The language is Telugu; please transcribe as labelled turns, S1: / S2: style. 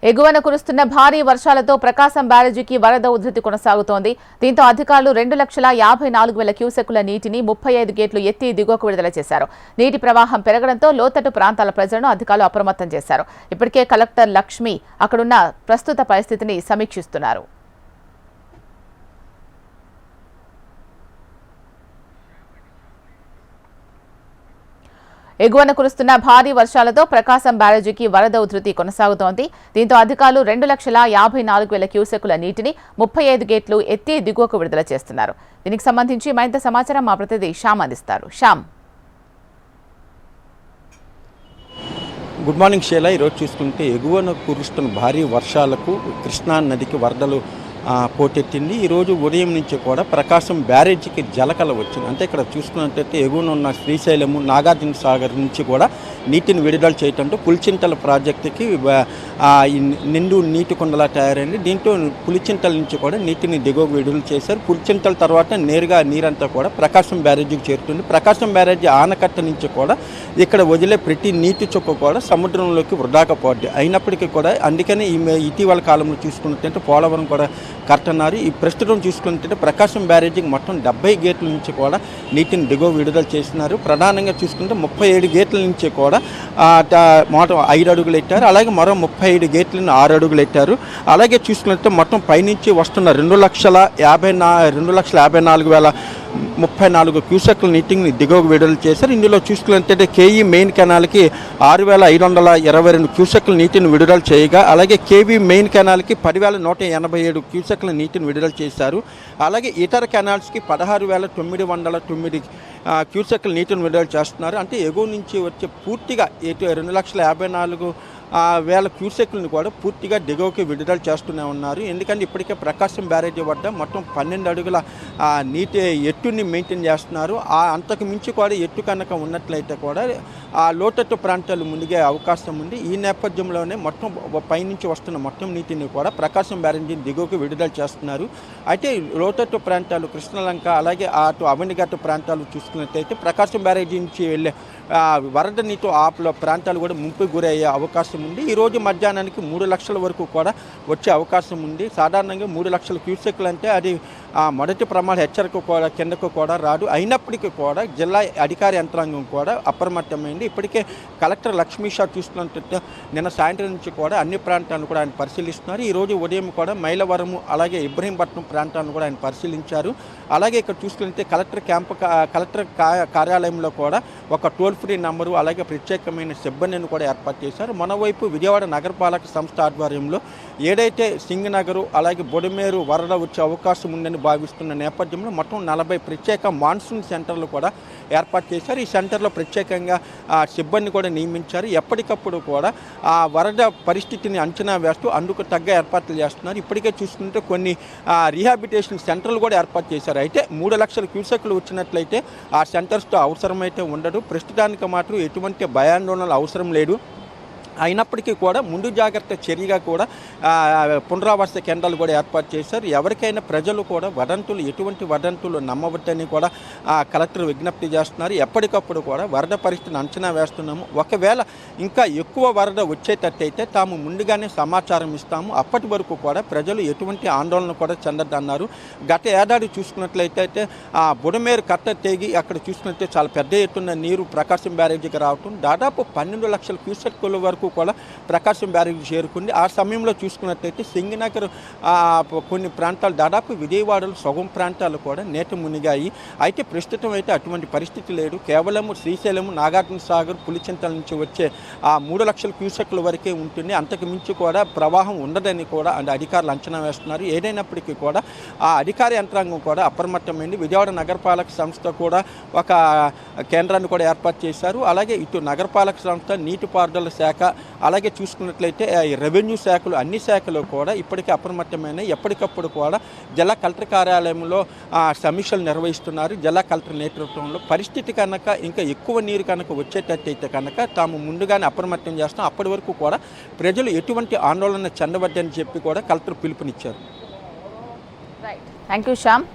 S1: ఎగువన కురుస్తున్న భారీ వర్షాలతో ప్రకాశం బ్యారేజీకి వరద ఉధృతి కొనసాగుతోంది. దీంతో అధికారులు 2,54,000 క్యూసెక్కుల నీటిని 35 గేట్లు ఎత్తి దిగువకు విడుదల చేశారు. నీటి ప్రవాహం పెరగడంతో లోతట్టు ప్రాంతాల ప్రజలను అధికారులు అప్రమత్తం చేశారు. ఇప్పటికే కలెక్టర్ లక్ష్మి అక్కడున్న ప్రస్తుత పరిస్థితిని సమీక్షిస్తున్నారు. ఎగువన కురుస్తున్న భారీ వర్షాలతో ప్రకాశం బ్యారేజీకి వరద ఉధృతి కొనసాగుతోంది. దీంతో అధికారులు 2,54,000 క్యూసెక్కుల నీటిని 35 గేట్లు ఎత్తి దిగువకు విడుదల చేస్తున్నారు. దీనికి సంబంధించి మరింత సమాచారం మా ప్రతినిధి శ్యామ్ అందిస్తారు. Shyam,
S2: good morning Sheela. ఈరోజు చూసుకుంటే ఎగువన కురుస్తున్న భారీ వర్షాలకు కృష్ణా నదికి వరదలు పోటెత్తింది. ఈరోజు ఉదయం నుంచి కూడా ప్రకాశం బ్యారేజీకి జలకల వచ్చింది. అంటే ఇక్కడ చూసుకున్నట్టయితే ఎగువన ఉన్న శ్రీశైలము, నాగార్జున సాగర్ నుంచి కూడా నీటిని విడుదల చేయటంతో పులిచింతల ప్రాజెక్టుకి నిండు నీటి కుండలా తయారైంది. దీంతో పులిచింతల నుంచి కూడా నీటిని దిగువ విడుదల చేశారు. పులిచింతల తర్వాత నేరుగా నీరంతా కూడా ప్రకాశం బ్యారేజీకి చేరుతుంది. ప్రకాశం బ్యారేజీ ఆనకట్ట నుంచి కూడా ఇక్కడ వదిలే ప్రతి నీటి చుక్క కూడా సముద్రంలోకి వృధాగా పోద్ది. అయినప్పటికీ కూడా అందుకని ఇటీవల కాలంలో చూసుకున్నట్టయితే పోలవరం కూడా కట్టన్నారు. ఈ ప్రస్తుతం చూసుకుంటే ప్రకాశం బ్యారేజీకి మొత్తం 70 గేట్ల నుంచి కూడా నీటిని దిగువ విడుదల చేస్తున్నారు. ప్రధానంగా చూసుకుంటే 37 గేట్ల నుంచి కూడా మొత్తం 5 అడుగులు ఎత్తారు. అలాగే మరో 35 గేట్లను 6 అడుగులు ఎత్తారు. అలాగే చూసుకుంటే మొత్తం పైనుంచి వస్తున్న 2,54,034 క్యూసెక్ల నీటిని దిగువకు విడుదల చేశారు. ఇందులో చూసుకున్నట్లయితే కేఈ మెయిన్ కెనాల్కి 6,522 క్యూసెక్ల నీటిని విడుదల చేయగా, అలాగే కేవీ మెయిన్ కెనాల్కి 10,187 క్యూసెక్ల నీటిని విడుదల చేశారు. అలాగే ఇతర కెనాల్స్కి 16,909 క్యూసెక్ల నీటిని విడుదల చేస్తున్నారు. అంటే ఎగువ నుంచి వచ్చే పూర్తిగా 2,54,000 క్యూసెక్లను కూడా పూర్తిగా దిగువకి విడుదల చేస్తూనే ఉన్నారు. ఎందుకంటే ఇప్పటికే ప్రకాశం బ్యారేజీ వద్ద మొత్తం 12 అడుగుల నీటి ఎత్తుని మెయింటైన్ చేస్తున్నారు. అంతకు మించి కూడా ఎత్తు కనుక ఉన్నట్లయితే కూడా ఆ లోతట్టు ప్రాంతాలు మునిగే అవకాశం ఉంది. ఈ నేపథ్యంలోనే మొత్తం పైనుంచి వస్తున్న మొత్తం నీటిని కూడా ప్రకాశం బ్యారేజీ దిగువకి విడుదల చేస్తున్నారు. అయితే లోతట్టు ప్రాంతాలు కృష్ణలంక, అలాగే అటు అవనిగట్ట ప్రాంతాలు చూసుకున్నట్లయితే ప్రకాశం బ్యారేజీ నుంచి వెళ్ళే వరద నీటి ప్రాంతాలు కూడా ముంపుకు గురయ్యే అవకాశం ఉంది. ఈరోజు మధ్యాహ్నానికి 3 లక్షల వరకు కూడా వచ్చే అవకాశం ఉంది. సాధారణంగా 3 లక్షల క్యూసెక్లు అంటే అది మొదటి ప్రమాద హెచ్చరిక కూడా కిందకు కూడా రాదు. అయినప్పటికీ కూడా జిల్లా అధికార యంత్రాంగం కూడా అప్రమత్తమైంది. ఇప్పటికే కలెక్టర్ లక్ష్మీ షా చూస్తున్నట్టు నిన్న సాయంత్రం నుంచి కూడా అన్ని ప్రాంతాలను కూడా ఆయన పరిశీలిస్తున్నారు. ఈరోజు ఉదయం కూడా మైలవరము, అలాగే ఇబ్రహీంపట్నం ప్రాంతాలను కూడా ఆయన పరిశీలించారు. అలాగే ఇక్కడ చూసుకుంటే కలెక్టర్ కార్యాలయంలో కూడా ఒక టోల్ ఫ్రీ నంబరు, అలాగే ప్రత్యేకమైన సిబ్బందిని కూడా ఏర్పాటు చేశారు. మరోవైపు విజయవాడ నగరపాలక సంస్థ ఆధ్వర్యంలో ఏదైతే సింగనగరు, అలాగే బొడిమేరు వరద వచ్చే అవకాశం ఉందని భావిస్తున్న నేపథ్యంలో మొత్తం 40 ప్రత్యేక మాన్సూన్ సెంటర్లు కూడా ఏర్పాటు చేశారు. ఈ సెంటర్లో ప్రత్యేకంగా సిబ్బంది కూడా నియమించారు. ఎప్పటికప్పుడు కూడా ఆ వరద పరిస్థితిని అంచనా వేస్తూ అందుకు తగ్గ ఏర్పాట్లు చేస్తున్నారు. ఇప్పటికే చూసుకుంటే కొన్ని రీహాబిలిటేషన్ సెంటర్లు కూడా ఏర్పాటు చేశారు. అయితే 3 లక్షల క్యూసెక్లు వచ్చినట్లయితే ఆ సెంటర్స్తో అవసరమైతే ఉండదు. ప్రస్తుతానికి మాత్రం ఎటువంటి భయాందోళనలు అవసరం లేదు. అయినప్పటికీ కూడా ముందు జాగ్రత్త చర్యగా కూడా పునరావాస కేంద్రాలు కూడా ఏర్పాటు చేశారు. ఎవరికైనా ప్రజలు కూడా ఎటువంటి వదంతులు నమ్మవద్దని కూడా కలెక్టర్ విజ్ఞప్తి చేస్తున్నారు. ఎప్పటికప్పుడు కూడా వరద పరిస్థితిని అంచనా వేస్తున్నాము. ఒకవేళ ఇంకా ఎక్కువ వరద వచ్చేటట్టయితే తాము ముందుగానే సమాచారం ఇస్తాము. అప్పటి వరకు కూడా ప్రజలు ఎటువంటి ఆందోళన కూడా చెందద్దన్నారు. గత ఏడాది చూసుకున్నట్లయితే బుడమేరు కట్ట తెగి అక్కడ చూసుకున్నట్లయితే చాలా పెద్ద ఎత్తున నీరు ప్రకాశం బ్యారేజీకి రావటం, దాదాపు 12 లక్షల క్యూసెక్కుల వరకు కూడా ప్రకాశం బ్యారేజీ చేరుకుంది. ఆ సమయంలో చూసుకున్నట్లయితే సింగనగర్ కొన్ని ప్రాంతాలు, దాదాపు విజయవాడలో సగం ప్రాంతాలు కూడా నీట మునిగాయి. అయితే ప్రస్తుతం అయితే అటువంటి పరిస్థితి లేదు. కేవలం శ్రీశైలము, నాగార్జున సాగర్, పులిచింతల నుంచి వచ్చే 3 లక్షల క్యూసెక్ల వరకే ఉంటుంది. అంతకు మించి కూడా ప్రవాహం ఉండదని కూడా అధికారులు అంచనా వేస్తున్నారు. ఏదైనప్పటికీ కూడా ఆ అధికార యంత్రాంగం కూడా అప్రమత్తమైంది. విజయవాడ నగరపాలక సంస్థ కూడా ఒక కేంద్రాన్ని కూడా ఏర్పాటు చేశారు. అలాగే ఇటు నగరపాలక సంస్థ, నీటిపారుదల శాఖ, అలాగే చూసుకున్నట్లయితే రెవెన్యూ శాఖలు, అన్ని శాఖలు కూడా ఇప్పటికే అప్రమత్తమైన ఎప్పటికప్పుడు కూడా జిల్లా కలెక్టర్ కార్యాలయంలో సమీక్షలు నిర్వహిస్తున్నారు. జిల్లా కలెక్టర్ నేతృత్వంలో పరిస్థితి కనుక ఇంకా ఎక్కువ నీరు కనుక వచ్చేటట్టయితే కనుక తాము ముందుగానే అప్రమత్తం చేస్తాం. అప్పటి వరకు కూడా ప్రజలు ఎటువంటి ఆందోళన చెందవద్దని చెప్పి కూడా కలెక్టర్ పిలుపునిచ్చారు.
S1: Thank you Shyam.